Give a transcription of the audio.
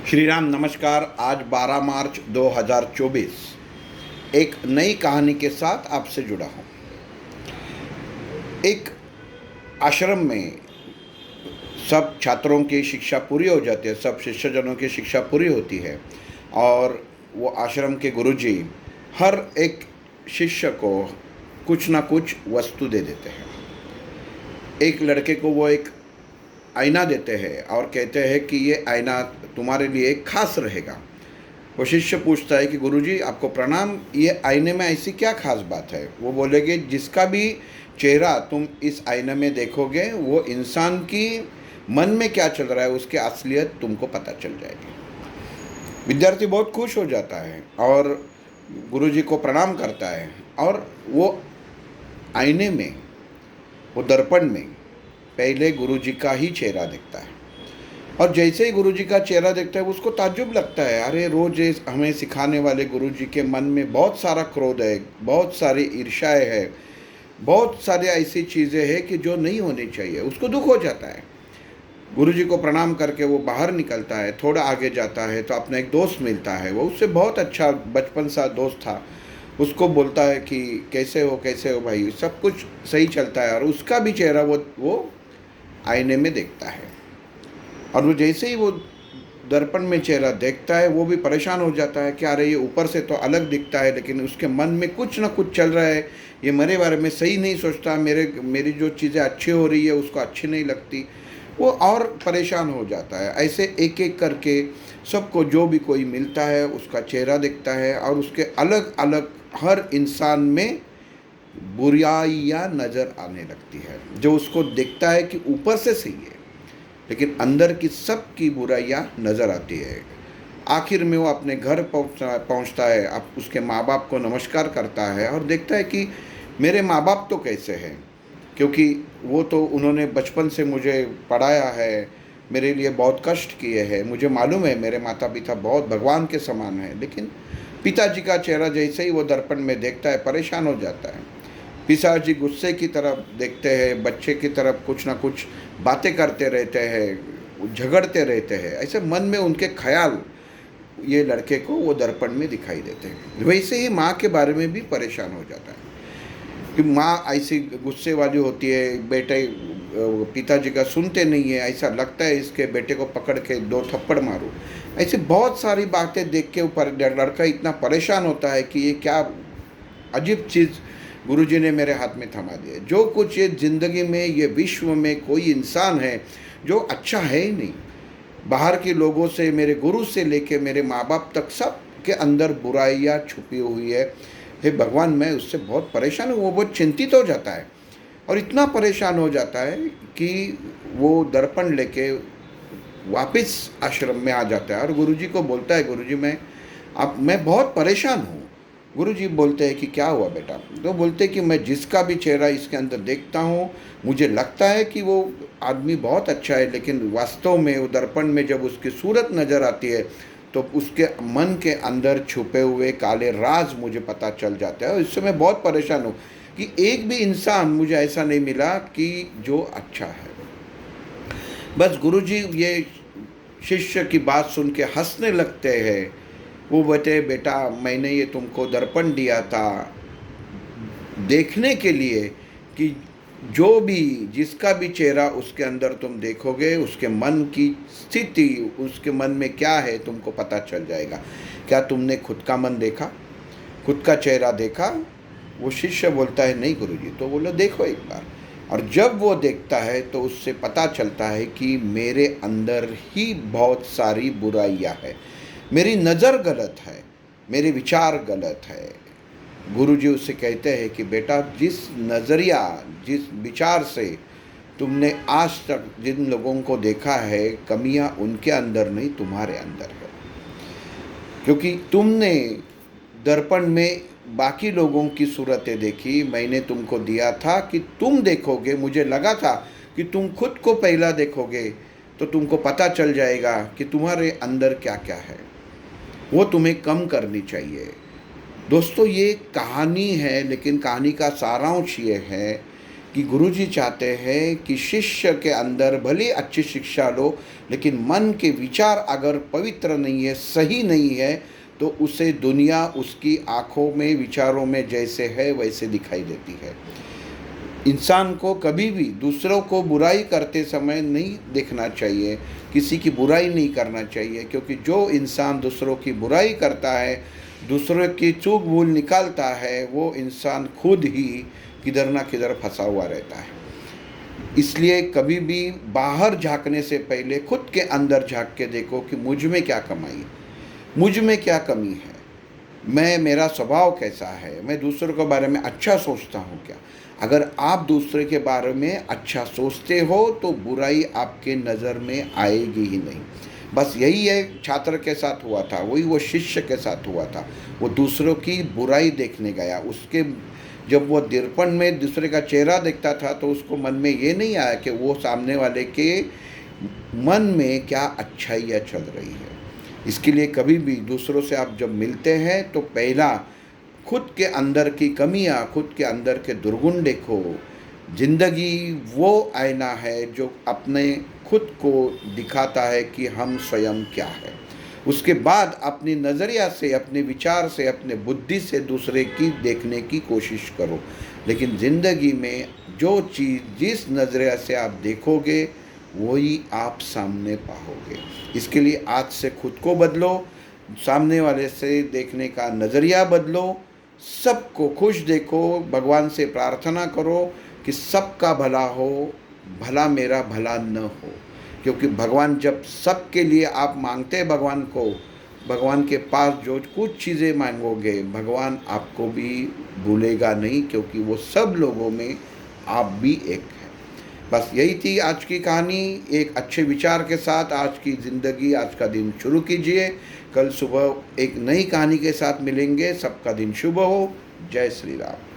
श्री राम नमस्कार। आज 12 मार्च 2024 एक नई कहानी के साथ आपसे जुड़ा हूँ। एक आश्रम में सब छात्रों की शिक्षा पूरी हो जाती है, सब शिष्यजनों की शिक्षा पूरी होती है और वो आश्रम के गुरुजी हर एक शिष्य को कुछ ना कुछ वस्तु दे देते हैं। एक लड़के को वो एक आईना देते हैं और कहते हैं कि ये आईना तुम्हारे लिए खास रहेगा। वो शिष्य पूछता है कि गुरुजी आपको प्रणाम, ये आईने में ऐसी क्या खास बात है? वो बोलेगे जिसका भी चेहरा तुम इस आईने में देखोगे वो इंसान की मन में क्या चल रहा है उसकी असलियत तुमको पता चल जाएगी। विद्यार्थी बहुत खुश हो जाता है और गुरुजी को प्रणाम करता है और वो आईने में, वो दर्पण में पहले गुरुजी का ही चेहरा दिखता है और जैसे ही गुरुजी का चेहरा देखता है उसको ताज्जुब लगता है, अरे रोज हमें सिखाने वाले गुरुजी के मन में बहुत सारा क्रोध है, बहुत सारी ईर्ष्याएँ है, बहुत सारी ऐसी चीज़ें हैं कि जो नहीं होनी चाहिए। उसको दुख हो जाता है। गुरुजी को प्रणाम करके वो बाहर निकलता है, थोड़ा आगे जाता है तो अपना एक दोस्त मिलता है, वो उससे बहुत अच्छा बचपन सा दोस्त था। उसको बोलता है कि कैसे हो भाई, सब कुछ सही चलता है और उसका भी चेहरा वो आईने में देखता है और वो जैसे ही वो दर्पण में चेहरा देखता है वो भी परेशान हो जाता है कि अरे ये ऊपर से तो अलग दिखता है लेकिन उसके मन में कुछ ना कुछ चल रहा है, ये मेरे बारे में सही नहीं सोचता, मेरी जो चीज़ें अच्छी हो रही है उसको अच्छी नहीं लगती। वो और परेशान हो जाता है। ऐसे एक एक करके सबको जो भी कोई मिलता है उसका चेहरा दिखता है और उसके अलग अलग हर इंसान में बुराइयाँ नज़र आने लगती है। जो उसको दिखता है कि ऊपर से सही है लेकिन अंदर की सब की बुराइयाँ नज़र आती है। आखिर में वो अपने घर पहुँचता है, अब उसके माँ बाप को नमस्कार करता है और देखता है कि मेरे माँ बाप तो कैसे हैं, क्योंकि वो तो उन्होंने बचपन से मुझे पढ़ाया है, मेरे लिए बहुत कष्ट किए हैं, मुझे मालूम है मेरे माता पिता बहुत भगवान के समान हैं। लेकिन पिताजी का चेहरा जैसे ही वो दर्पण में देखता है परेशान हो जाता है। पिताजी गुस्से की तरफ देखते हैं, बच्चे की तरफ कुछ ना कुछ बातें करते रहते हैं, झगड़ते रहते हैं। ऐसे मन में उनके ख्याल ये लड़के को वो दर्पण में दिखाई देते हैं। वैसे ही माँ के बारे में भी परेशान हो जाता है कि माँ ऐसी गुस्से वाली होती है, बेटे पिताजी का सुनते नहीं है, ऐसा लगता है इसके बेटे को पकड़ के 2 थप्पड़ मारूं। ऐसी बहुत सारी बातें देख के ऊपर लड़का इतना परेशान होता है कि ये क्या अजीब चीज़ गुरुजी ने मेरे हाथ में थमा दिया। जो कुछ ये ज़िंदगी में, ये विश्व में कोई इंसान है जो अच्छा है ही नहीं। बाहर के लोगों से, मेरे गुरु से लेके मेरे माँ बाप तक, सब के अंदर बुराइयाँ छुपी हुई है। हे भगवान, मैं उससे बहुत परेशान हूँ। वो बहुत चिंतित हो जाता है और इतना परेशान हो जाता है कि वो दर्पण लेके वापस आश्रम में आ जाता है और गुरुजी को बोलता है, गुरुजी मैं बहुत परेशान हूँ। गुरुजी बोलते हैं कि क्या हुआ बेटा? तो बोलते हैं कि मैं जिसका भी चेहरा इसके अंदर देखता हूँ मुझे लगता है कि वो आदमी बहुत अच्छा है, लेकिन वास्तव में वो दर्पण में जब उसकी सूरत नज़र आती है तो उसके मन के अंदर छुपे हुए काले राज मुझे पता चल जाता है। और इससे मैं बहुत परेशान हूँ कि एक भी इंसान मुझे ऐसा नहीं मिला कि जो अच्छा है। बस गुरुजी ये शिष्य की बात सुन के हंसने लगते हैं। वो बोलते, बेटा मैंने ये तुमको दर्पण दिया था देखने के लिए कि जो भी, जिसका भी चेहरा उसके अंदर तुम देखोगे उसके मन की स्थिति, उसके मन में क्या है तुमको पता चल जाएगा। क्या तुमने खुद का मन देखा, खुद का चेहरा देखा? वो शिष्य बोलता है नहीं गुरुजी। तो बोलो देखो एक बार। और जब वो देखता है तो उससे पता चलता है कि मेरे अंदर ही बहुत सारी बुराइयां है, मेरी नज़र गलत है, मेरे विचार गलत है। गुरुजी उससे कहते हैं कि बेटा जिस नज़रिया, जिस विचार से तुमने आज तक जिन लोगों को देखा है, कमियां उनके अंदर नहीं तुम्हारे अंदर है। क्योंकि तुमने दर्पण में बाकी लोगों की सूरतें देखी, मैंने तुमको दिया था कि तुम देखोगे, मुझे लगा था कि तुम खुद को पहला देखोगे तो तुमको पता चल जाएगा कि तुम्हारे अंदर क्या क्या है, वो तुम्हें कम करनी चाहिए। दोस्तों ये कहानी है, लेकिन कहानी का सारांश ये है कि गुरुजी चाहते हैं कि शिष्य के अंदर भले अच्छी शिक्षा लो, लेकिन मन के विचार अगर पवित्र नहीं है, सही नहीं है, तो उसे दुनिया उसकी आँखों में, विचारों में जैसे है वैसे दिखाई देती है। इंसान को कभी भी दूसरों को बुराई करते समय नहीं देखना चाहिए, किसी की बुराई नहीं करना चाहिए, क्योंकि जो इंसान दूसरों की बुराई करता है, दूसरों की चूक भूल निकालता है, वो इंसान खुद ही किधर ना किधर फंसा हुआ रहता है। इसलिए कभी भी बाहर झांकने से पहले खुद के अंदर झांक के देखो कि मुझ में क्या कमाई है, मुझ में क्या कमी है, मेरा स्वभाव कैसा है, मैं दूसरों के बारे में अच्छा सोचता हूँ क्या। अगर आप दूसरे के बारे में अच्छा सोचते हो तो बुराई आपके नज़र में आएगी ही नहीं। बस यही है छात्र के साथ हुआ था, वही वो शिष्य के साथ हुआ था। वो दूसरों की बुराई देखने गया, उसके जब वो दर्पण में दूसरे का चेहरा देखता था तो उसको मन में ये नहीं आया कि वो सामने वाले के मन में क्या अच्छाइयाँ चल रही है। इसके लिए कभी भी दूसरों से आप जब मिलते हैं तो पहला खुद के अंदर की कमियां, खुद के अंदर के दुर्गुण देखो। जिंदगी वो आईना है जो अपने खुद को दिखाता है कि हम स्वयं क्या है। उसके बाद अपनी नज़रिया से, अपने विचार से, अपने बुद्धि से दूसरे की देखने की कोशिश करो। लेकिन ज़िंदगी में जो चीज़ जिस नज़रिया से आप देखोगे वही आप सामने पाओगे। इसके लिए आज से खुद को बदलो, सामने वाले से देखने का नज़रिया बदलो, सबको खुश देखो, भगवान से प्रार्थना करो कि सबका भला हो, भला मेरा भला न हो। क्योंकि भगवान जब सबके लिए आप मांगते हैं भगवान को, भगवान के पास जो कुछ चीज़ें मांगोगे भगवान आपको भी भूलेगा नहीं, क्योंकि वो सब लोगों में आप भी एक हैं। बस यही थी आज की कहानी। एक अच्छे विचार के साथ आज की ज़िंदगी, आज का दिन शुरू कीजिए। कल सुबह एक नई कहानी के साथ मिलेंगे। सबका दिन शुभ हो। जय श्री राम।